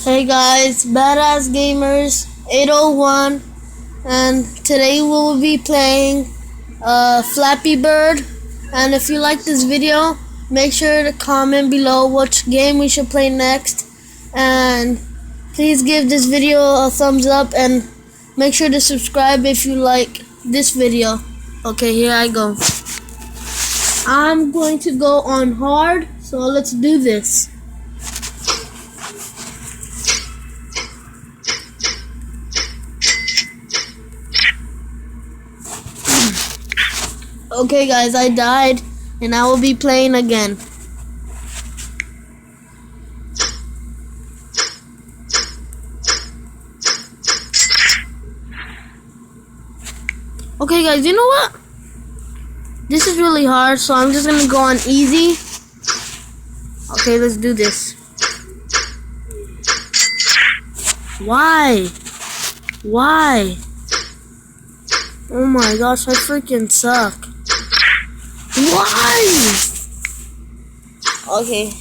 Hey guys, Badass Gamers 801, and today we will be playing Flappy Bird. And if you like this video, make sure to comment below which game we should play next, and please give this video a thumbs up and make sure to subscribe if you like this video. Okay, here I go. I'm going to go on hard, so let's do this. Okay guys, I died and I will be playing again. Okay guys, you know what? This is really hard, so I'm just gonna go on easy. Okay, let's do this. Why? Why? Oh my gosh, I freaking suck. Why? Okay.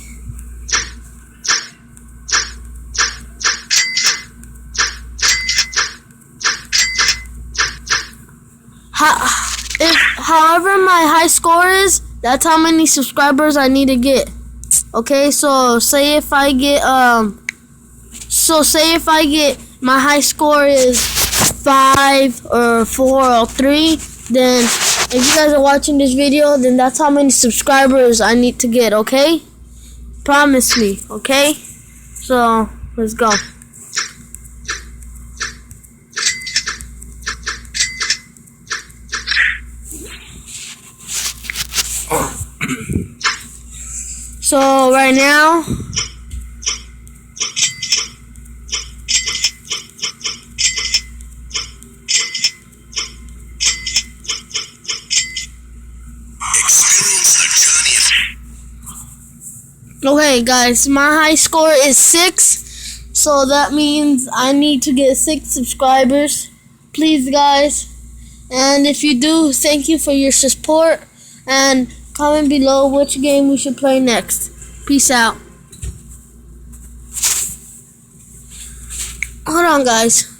However my high score is, that's how many subscribers I need to get. Okay, so say if I get my high score is 5 or 4 or 3, then if you guys are watching this video, then that's how many subscribers I need to get, okay? Promise me, okay? So, let's go. So, right now, okay guys, my high score is 6, so that means I need to get 6 subscribers. Please guys, and if you do, thank you for your support, and comment below which game we should play next. Peace out. Hold on guys.